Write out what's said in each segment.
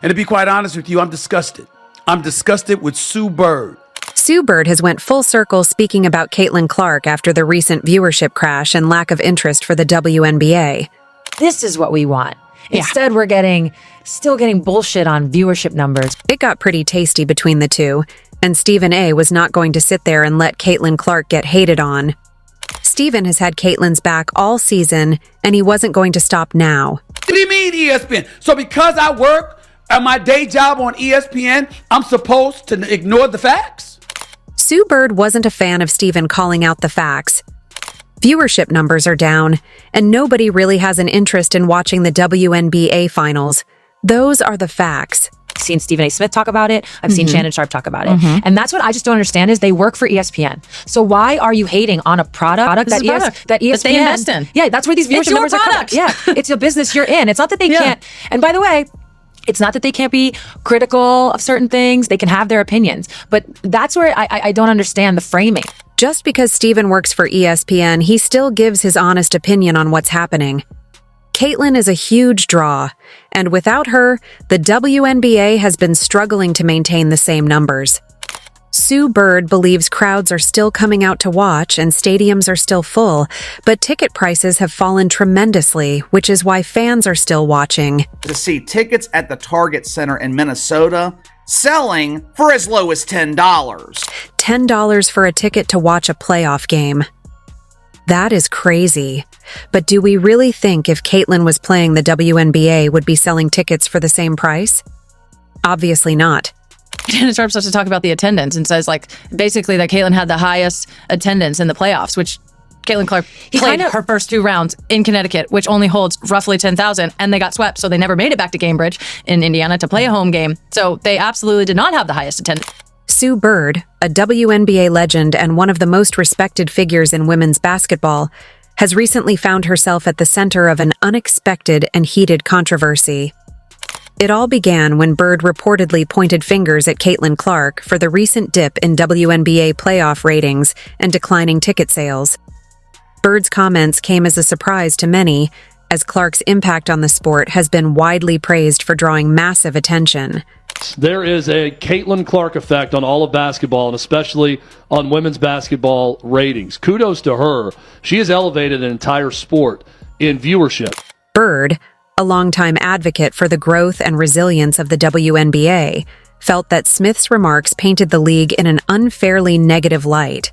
And to be quite honest with you, I'm disgusted. I'm disgusted with Sue Bird. Sue Bird has went full circle speaking about Caitlyn Clark after the recent viewership crash and lack of interest for the WNBA. This is what we want. Instead, we're still getting bullshit on viewership numbers. It got pretty tasty between the two, and Stephen A. was not going to sit there and let Caitlyn Clark get hated on. Stephen has had Caitlyn's back all season, and he wasn't going to stop now. What do you mean ESPN? So because I work at my day job on ESPN, I'm supposed to ignore the facts? Sue Bird wasn't a fan of Stephen calling out the facts. Viewership numbers are down, and nobody really has an interest in watching the WNBA finals. Those are the facts. I've seen Stephen A. Smith talk about it. I've seen Shannon Sharp talk about it. And that's what I just don't understand is they work for ESPN. So why are you hating on a product that ESPN that they invest in? Yeah, that's where these viewership numbers are coming. Yeah, it's a business you're in. It's not that they can't. And by the way, it's not that they can't be critical of certain things. They can have their opinions. But that's where I don't understand the framing. Just because Stephen works for ESPN, he still gives his honest opinion on what's happening. Caitlyn is a huge draw, and without her, the WNBA has been struggling to maintain the same numbers. Sue Bird believes crowds are still coming out to watch and stadiums are still full, but ticket prices have fallen tremendously, which is why fans are still watching. To see tickets at the Target Center in Minnesota selling for as low as $10. $10 for a ticket to watch a playoff game. That is crazy. But do we really think if Caitlyn was playing the WNBA would be selling tickets for the same price? Obviously not. Shannon Sharp starts to talk about the attendance and says, like, basically that Caitlyn had the highest attendance in the playoffs, which Caitlyn Clark played her first 2 rounds in Connecticut, which only holds roughly 10,000, and they got swept, so they never made it back to Cambridge in Indiana to play a home game. So they absolutely did not have the highest attendance. Sue Bird, a WNBA legend and one of the most respected figures in women's basketball, has recently found herself at the center of an unexpected and heated controversy. It all began when Bird reportedly pointed fingers at Caitlyn Clark for the recent dip in WNBA playoff ratings and declining ticket sales. Bird's comments came as a surprise to many, as Clark's impact on the sport has been widely praised for drawing massive attention. There is a Caitlyn Clark effect on all of basketball, and especially on women's basketball ratings. Kudos to her. She has elevated an entire sport in viewership. Bird, a longtime advocate for the growth and resilience of the WNBA, felt that Smith's remarks painted the league in an unfairly negative light.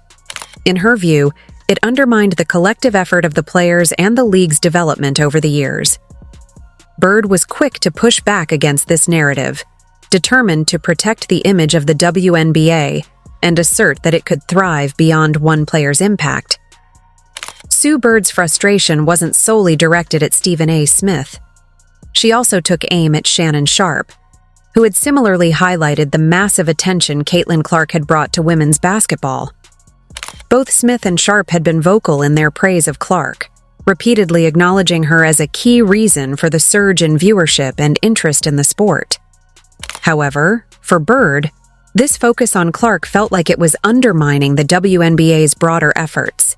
In her view, it undermined the collective effort of the players and the league's development over the years. Bird was quick to push back against this narrative, determined to protect the image of the WNBA and assert that it could thrive beyond one player's impact. Sue Bird's frustration wasn't solely directed at Stephen A. Smith. She also took aim at Shannon Sharp, who had similarly highlighted the massive attention Caitlyn Clark had brought to women's basketball. Both Smith and Sharp had been vocal in their praise of Clark, repeatedly acknowledging her as a key reason for the surge in viewership and interest in the sport. However, for Bird, this focus on Clark felt like it was undermining the WNBA's broader efforts.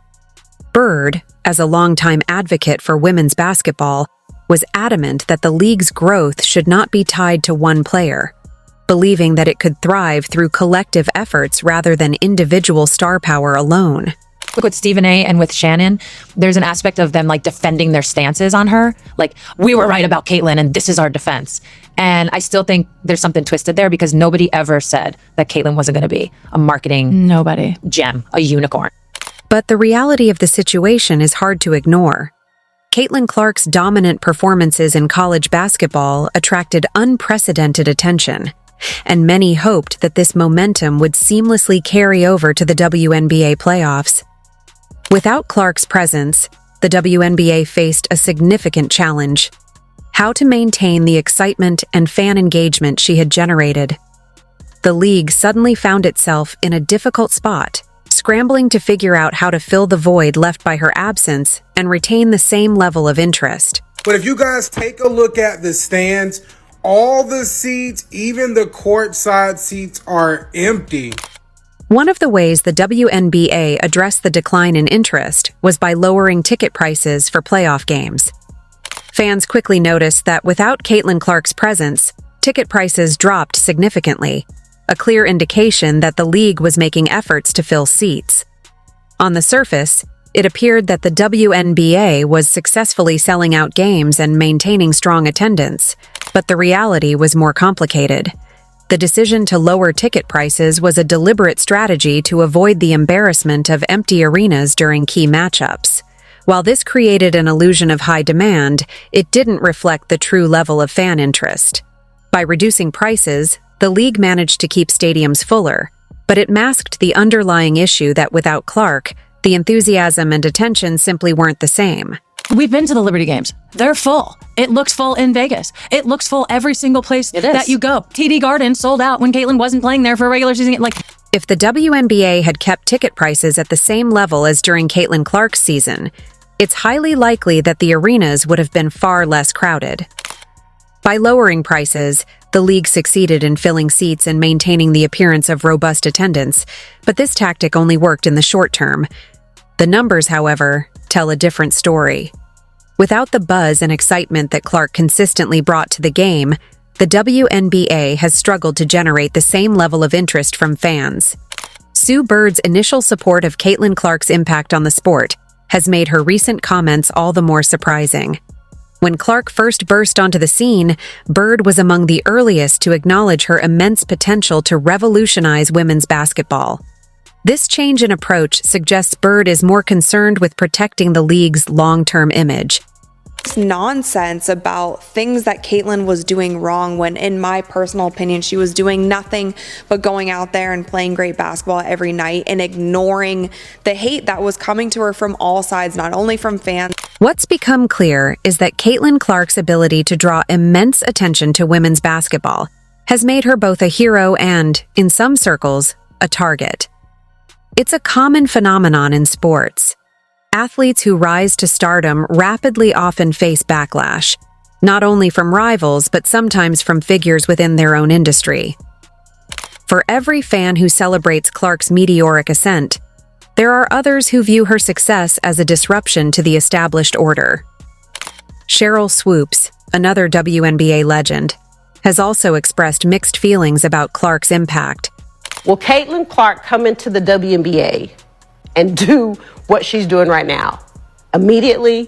Bird, as a longtime advocate for women's basketball, was adamant that the league's growth should not be tied to one player, believing that it could thrive through collective efforts rather than individual star power alone. Look, with Stephen A. and with Shannon, there's an aspect of them like defending their stances on her. Like, we were right about Caitlyn and this is our defense. And I still think there's something twisted there because nobody ever said that Caitlyn wasn't going to be a marketing gem, a unicorn. But the reality of the situation is hard to ignore. Caitlyn Clark's dominant performances in college basketball attracted unprecedented attention, and many hoped that this momentum would seamlessly carry over to the WNBA playoffs. Without Clark's presence, the WNBA faced a significant challenge: how to maintain the excitement and fan engagement she had generated. The league suddenly found itself in a difficult spot, scrambling to figure out how to fill the void left by her absence and retain the same level of interest. But if you guys take a look at the stands, all the seats, even the courtside seats, are empty. One of the ways the WNBA addressed the decline in interest was by lowering ticket prices for playoff games. Fans quickly noticed that without Caitlyn Clark's presence, ticket prices dropped significantly, a clear indication that the league was making efforts to fill seats. On the surface, it appeared that the WNBA was successfully selling out games and maintaining strong attendance, but the reality was more complicated. The decision to lower ticket prices was a deliberate strategy to avoid the embarrassment of empty arenas during key matchups. While this created an illusion of high demand, it didn't reflect the true level of fan interest. By reducing prices, the league managed to keep stadiums fuller, but it masked the underlying issue that without Clark, the enthusiasm and attention simply weren't the same. We've been to the Liberty Games. They're full. It looks full in Vegas. It looks full every single place that you go. TD Garden sold out when Caitlyn wasn't playing there for a regular season. If the WNBA had kept ticket prices at the same level as during Caitlyn Clark's season, it's highly likely that the arenas would have been far less crowded. By lowering prices, the league succeeded in filling seats and maintaining the appearance of robust attendance, but this tactic only worked in the short term. The numbers, however, tell a different story. Without the buzz and excitement that Clark consistently brought to the game, the WNBA has struggled to generate the same level of interest from fans. Sue Bird's initial support of Caitlyn Clark's impact on the sport has made her recent comments all the more surprising. When Clark first burst onto the scene, Bird was among the earliest to acknowledge her immense potential to revolutionize women's basketball. This change in approach suggests Bird is more concerned with protecting the league's long-term image. Nonsense about things that Caitlyn was doing wrong when, in my personal opinion, she was doing nothing but going out there and playing great basketball every night and ignoring the hate that was coming to her from all sides, not only from fans. What's become clear is that Caitlyn Clark's ability to draw immense attention to women's basketball has made her both a hero and, in some circles, a target. It's a common phenomenon in sports. Athletes who rise to stardom rapidly often face backlash, not only from rivals but sometimes from figures within their own industry. For every fan who celebrates Clark's meteoric ascent, there are others who view her success as a disruption to the established order. Cheryl Swoops, another WNBA legend, has also expressed mixed feelings about Clark's impact. Will Caitlyn Clark come into the WNBA and do what she's doing right now? Immediately?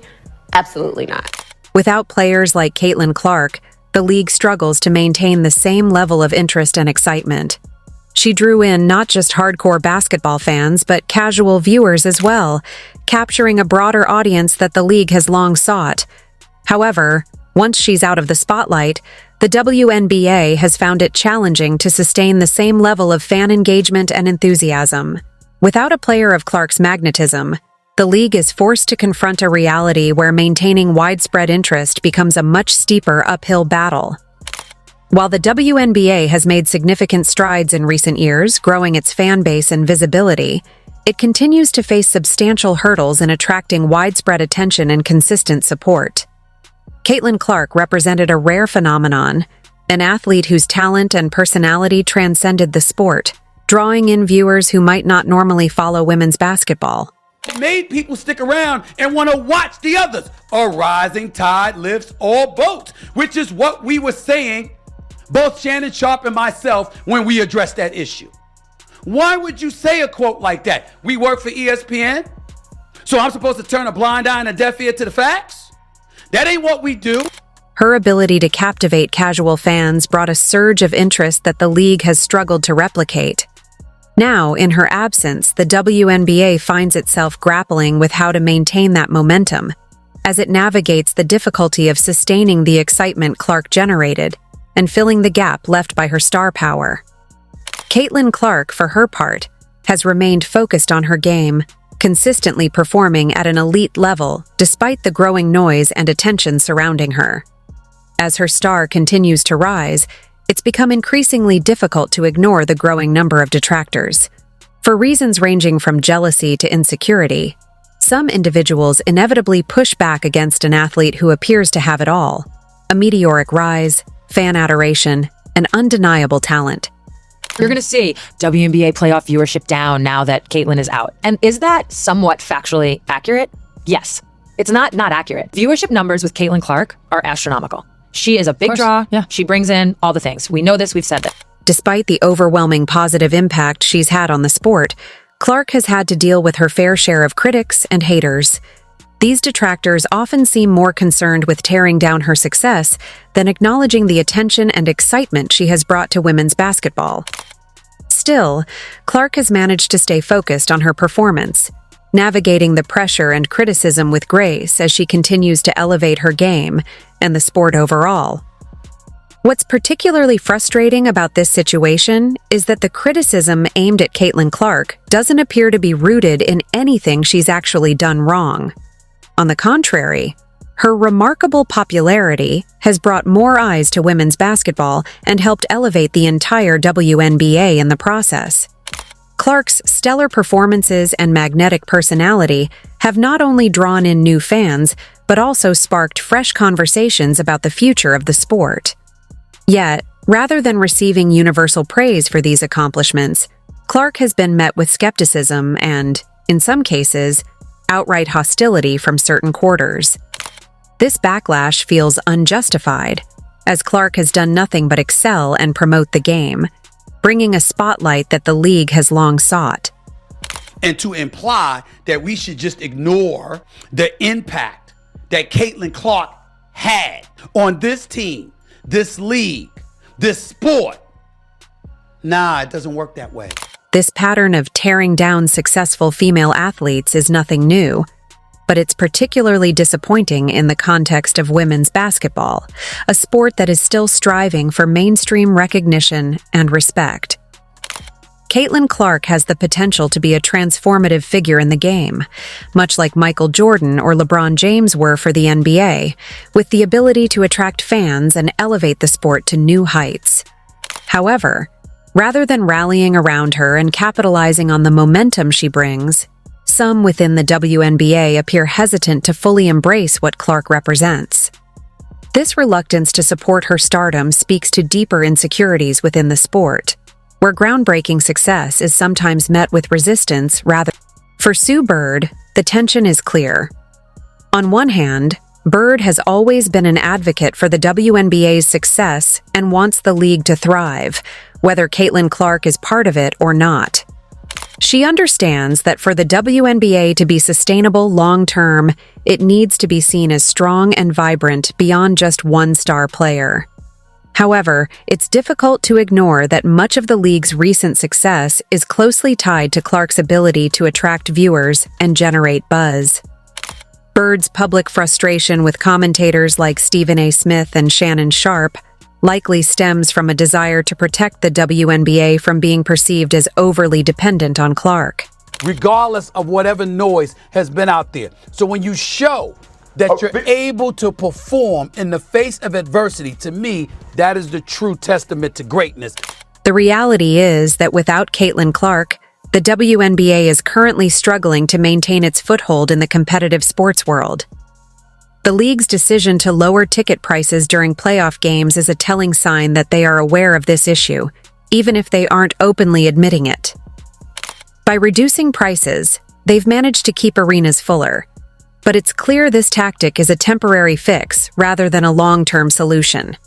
Absolutely not. Without players like Caitlyn Clark, the league struggles to maintain the same level of interest and excitement. She drew in not just hardcore basketball fans, but casual viewers as well, capturing a broader audience that the league has long sought. However, once she's out of the spotlight, the WNBA has found it challenging to sustain the same level of fan engagement and enthusiasm. Without a player of Clark's magnetism, the league is forced to confront a reality where maintaining widespread interest becomes a much steeper uphill battle. While the WNBA has made significant strides in recent years, growing its fan base and visibility, it continues to face substantial hurdles in attracting widespread attention and consistent support. Caitlyn Clark represented a rare phenomenon, an athlete whose talent and personality transcended the sport, drawing in viewers who might not normally follow women's basketball. It made people stick around and want to watch the others. A rising tide lifts all boats, which is what we were saying, both Shannon Sharpe and myself, when we addressed that issue. Why would you say a quote like that? We work for ESPN, so I'm supposed to turn a blind eye and a deaf ear to the facts? That ain't what we do. Her ability to captivate casual fans brought a surge of interest that the league has struggled to replicate. Now, in her absence, the WNBA finds itself grappling with how to maintain that momentum, as it navigates the difficulty of sustaining the excitement Clark generated and filling the gap left by her star power. Caitlyn Clark, for her part, has remained focused on her game, consistently performing at an elite level despite the growing noise and attention surrounding her. As her star continues to rise, it's become increasingly difficult to ignore the growing number of detractors. For reasons ranging from jealousy to insecurity, some individuals inevitably push back against an athlete who appears to have it all: a meteoric rise, fan adoration, and undeniable talent. You're going to see WNBA playoff viewership down now that Caitlyn is out. And is that somewhat factually accurate? Yes. It's not accurate. Viewership numbers with Caitlyn Clark are astronomical. She is a big draw. Yeah. She brings in all the things. We know this. We've said that. Despite the overwhelming positive impact she's had on the sport, Clark has had to deal with her fair share of critics and haters. These detractors often seem more concerned with tearing down her success than acknowledging the attention and excitement she has brought to women's basketball. Still, Clark has managed to stay focused on her performance, navigating the pressure and criticism with grace as she continues to elevate her game and the sport overall. What's particularly frustrating about this situation is that the criticism aimed at Caitlyn Clark doesn't appear to be rooted in anything she's actually done wrong. On the contrary, her remarkable popularity has brought more eyes to women's basketball and helped elevate the entire WNBA in the process. Clark's stellar performances and magnetic personality have not only drawn in new fans, but also sparked fresh conversations about the future of the sport. Yet, rather than receiving universal praise for these accomplishments, Clark has been met with skepticism and, in some cases, outright hostility from certain quarters. This backlash feels unjustified, as Clark has done nothing but excel and promote the game, bringing a spotlight that the league has long sought. And to imply that we should just ignore the impact that Caitlyn Clark had on this team, this league, this sport. Nah, it doesn't work that way. This pattern of tearing down successful female athletes is nothing new, but it's particularly disappointing in the context of women's basketball, a sport that is still striving for mainstream recognition and respect. Caitlyn Clark has the potential to be a transformative figure in the game, much like Michael Jordan or LeBron James were for the NBA, with the ability to attract fans and elevate the sport to new heights. However, rather than rallying around her and capitalizing on the momentum she brings, some within the WNBA appear hesitant to fully embrace what Clark represents. This reluctance to support her stardom speaks to deeper insecurities within the sport, where groundbreaking success is sometimes met with resistance rather. For Sue Bird, the tension is clear. On one hand, Bird has always been an advocate for the WNBA's success and wants the league to thrive, whether Caitlyn Clark is part of it or not. She understands that for the WNBA to be sustainable long-term, it needs to be seen as strong and vibrant beyond just one star player. However, it's difficult to ignore that much of the league's recent success is closely tied to Clark's ability to attract viewers and generate buzz. Bird's public frustration with commentators like Stephen A. Smith and Shannon Sharpe likely stems from a desire to protect the WNBA from being perceived as overly dependent on Clark. Regardless of whatever noise has been out there. So when you show that you're able to perform in the face of adversity, to me, that is the true testament to greatness. The reality is that without Caitlyn Clark, the WNBA is currently struggling to maintain its foothold in the competitive sports world. The league's decision to lower ticket prices during playoff games is a telling sign that they are aware of this issue, even if they aren't openly admitting it. By reducing prices, they've managed to keep arenas fuller, but it's clear this tactic is a temporary fix rather than a long-term solution.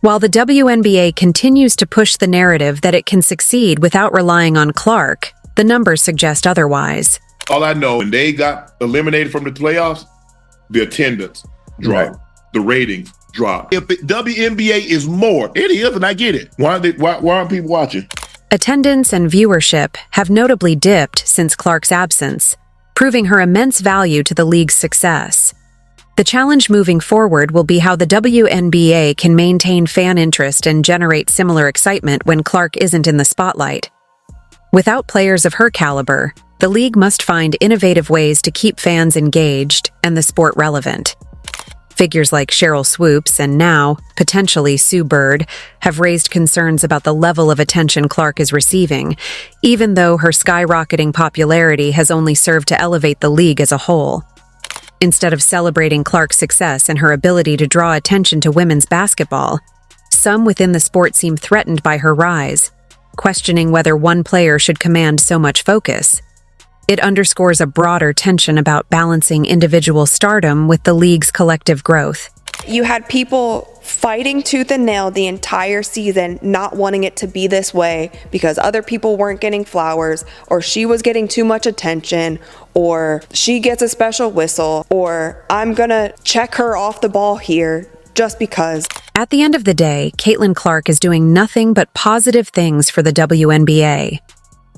While the WNBA continues to push the narrative that it can succeed without relying on Clark, the numbers suggest otherwise. All I know, when they got eliminated from the playoffs, the attendance dropped, right. The ratings dropped. If WNBA is more, it is, and I get it. Why aren't people watching? Attendance and viewership have notably dipped since Clark's absence, proving her immense value to the league's success. The challenge moving forward will be how the WNBA can maintain fan interest and generate similar excitement when Clark isn't in the spotlight. Without players of her caliber, the league must find innovative ways to keep fans engaged and the sport relevant. Figures like Cheryl Swoops and now, potentially Sue Bird, have raised concerns about the level of attention Clark is receiving, even though her skyrocketing popularity has only served to elevate the league as a whole. Instead of celebrating Clark's success and her ability to draw attention to women's basketball, some within the sport seem threatened by her rise, questioning whether one player should command so much focus. It underscores a broader tension about balancing individual stardom with the league's collective growth. You had people fighting tooth and nail the entire season, not wanting it to be this way because other people weren't getting flowers, or she was getting too much attention, or she gets a special whistle, or I'm gonna check her off the ball here just because. At the end of the day, Caitlyn Clark is doing nothing but positive things for the WNBA.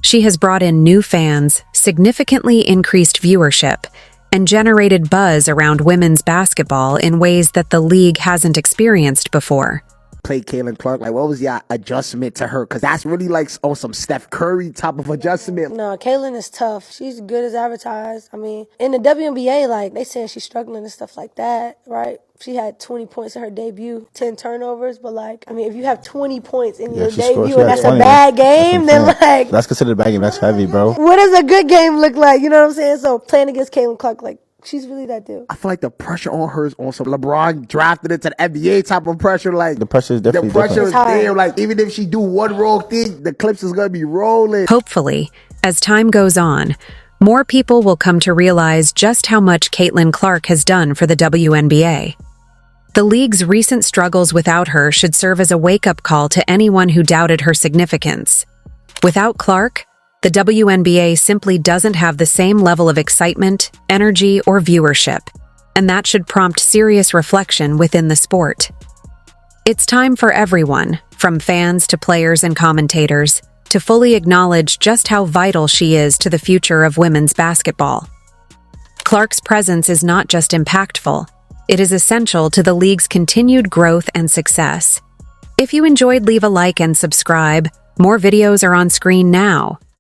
She has brought in new fans, significantly increased viewership, and generated buzz around women's basketball in ways that the league hasn't experienced before. Play Caitlyn Clark, like what was your adjustment to her? Because that's really like on some Steph Curry type of adjustment. No, Caitlyn is tough. She's good as advertised. I mean, in the WNBA, like they saying she's struggling and stuff like that, right? She had 20 points in her debut, 10 turnovers, but like, I mean, if you have 20 points in your debut and that's a bad game, then like... That's considered a bad game. That's heavy, bro. What does a good game look like? You know what I'm saying? So playing against Caitlyn Clark, like, she's really that dude. I feel like the pressure on her is on some LeBron drafted into the NBA type of pressure. Like the pressure is definitely the pressure different. is there. Like even if she do one wrong thing, the clips is gonna be rolling. Hopefully, as time goes on, more people will come to realize just how much Caitlyn Clark has done for the WNBA. The league's recent struggles without her should serve as a wake-up call to anyone who doubted her significance. Without Clark, the WNBA simply doesn't have the same level of excitement, energy, or viewership, and that should prompt serious reflection within the sport. It's time for everyone, from fans to players and commentators, to fully acknowledge just how vital she is to the future of women's basketball. Clark's presence is not just impactful, it is essential to the league's continued growth and success. If you enjoyed, leave a like and subscribe. More videos are on screen now.